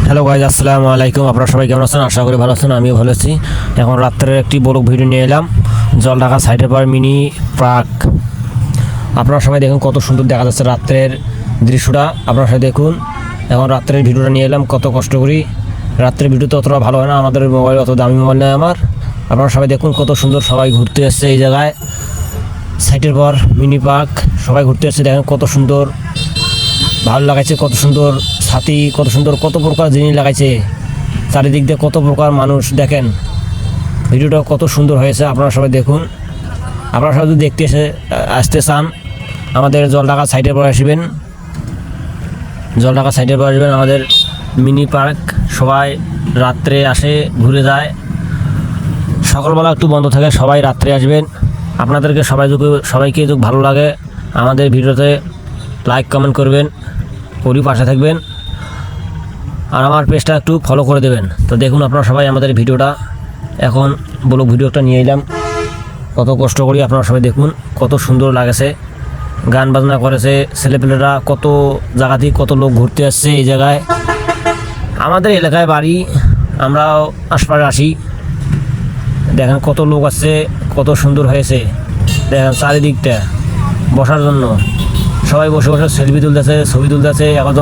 Hello guys, আসসালামু আলাইকুম। আপনারা সবাই কেমন আছেন? আশা করি ভালো আছেন। আমিও ভালো আছি। এখন রাত্রের একটি বড় ভিডিও নিয়ে এলাম, জলঢাকা সাইডের পার মিনি পার্ক। আপনারা সবাই দেখুন কত সুন্দর দেখা যাচ্ছে রাত্রের দৃশ্যটা। আপনারা সবাই দেখুন। এখন রাত্রের ভিডিওটা নিয়ে এলাম, কত কষ্ট করি। রাত্রের ভিডিও তো অতটা ভালো হয় না, আমাদের মোবাইল অত দামি মোবাইল নয় আমার। আপনারা সবাই দেখুন কত সুন্দর, সবাই ঘুরতে এসছে এই জায়গায়, সাইডের পর মিনি পার্ক। সবাই ঘুরতে এসছে, দেখেন কত সুন্দর, ভালো লাগাইছে, কত সুন্দর ছাতি, কত সুন্দর, কত প্রকার জিনিস লাগাইছে চারিদিক দিয়ে, কত প্রকার মানুষ। দেখেন ভিডিওটা কত সুন্দর হয়েছে। আপনারা সবাই দেখুন। আপনারা সবাই যদি দেখতে আসতে চান, আমাদের জলঢাকা সাইডের পর আসবেন, জলঢাকা সাইডের পর আসবেন আমাদের মিনি পার্ক। সবাই রাত্রে আসে, ঘুরে যায়। সকালবেলা একটু বন্ধ থাকে, সবাই রাত্রে আসবেন। আপনাদেরকে সবাইকে যদি ভালো লাগে আমাদের ভিডিওতে লাইক কমেন্ট করবেন, ওরই পাশে থাকবেন, আর আমার পেজটা একটু ফলো করে দেবেন। তো দেখুন আপনারা সবাই আমাদের ভিডিওটা, এখন ব্লগ ভিডিওটা নিয়ে এলাম, কত কষ্ট করি। আপনারা সবাই দেখুন কত সুন্দর লাগেছে, গান বাজনা করেছে ছেলেপেলেরা, কত জায়গা থেকে কত লোক ঘুরতে আসছে এই জায়গায়। আমাদের এলাকায় বাড়ি, আমরাও আশপাশে আসি। দেখেন কত লোক আসছে, কত সুন্দর হয়েছে। দেখেন চারিদিকটা বসার জন্য, সবাই বসে বসে সেলফি তুলতেছে, ছবি তুলতেছে। এখন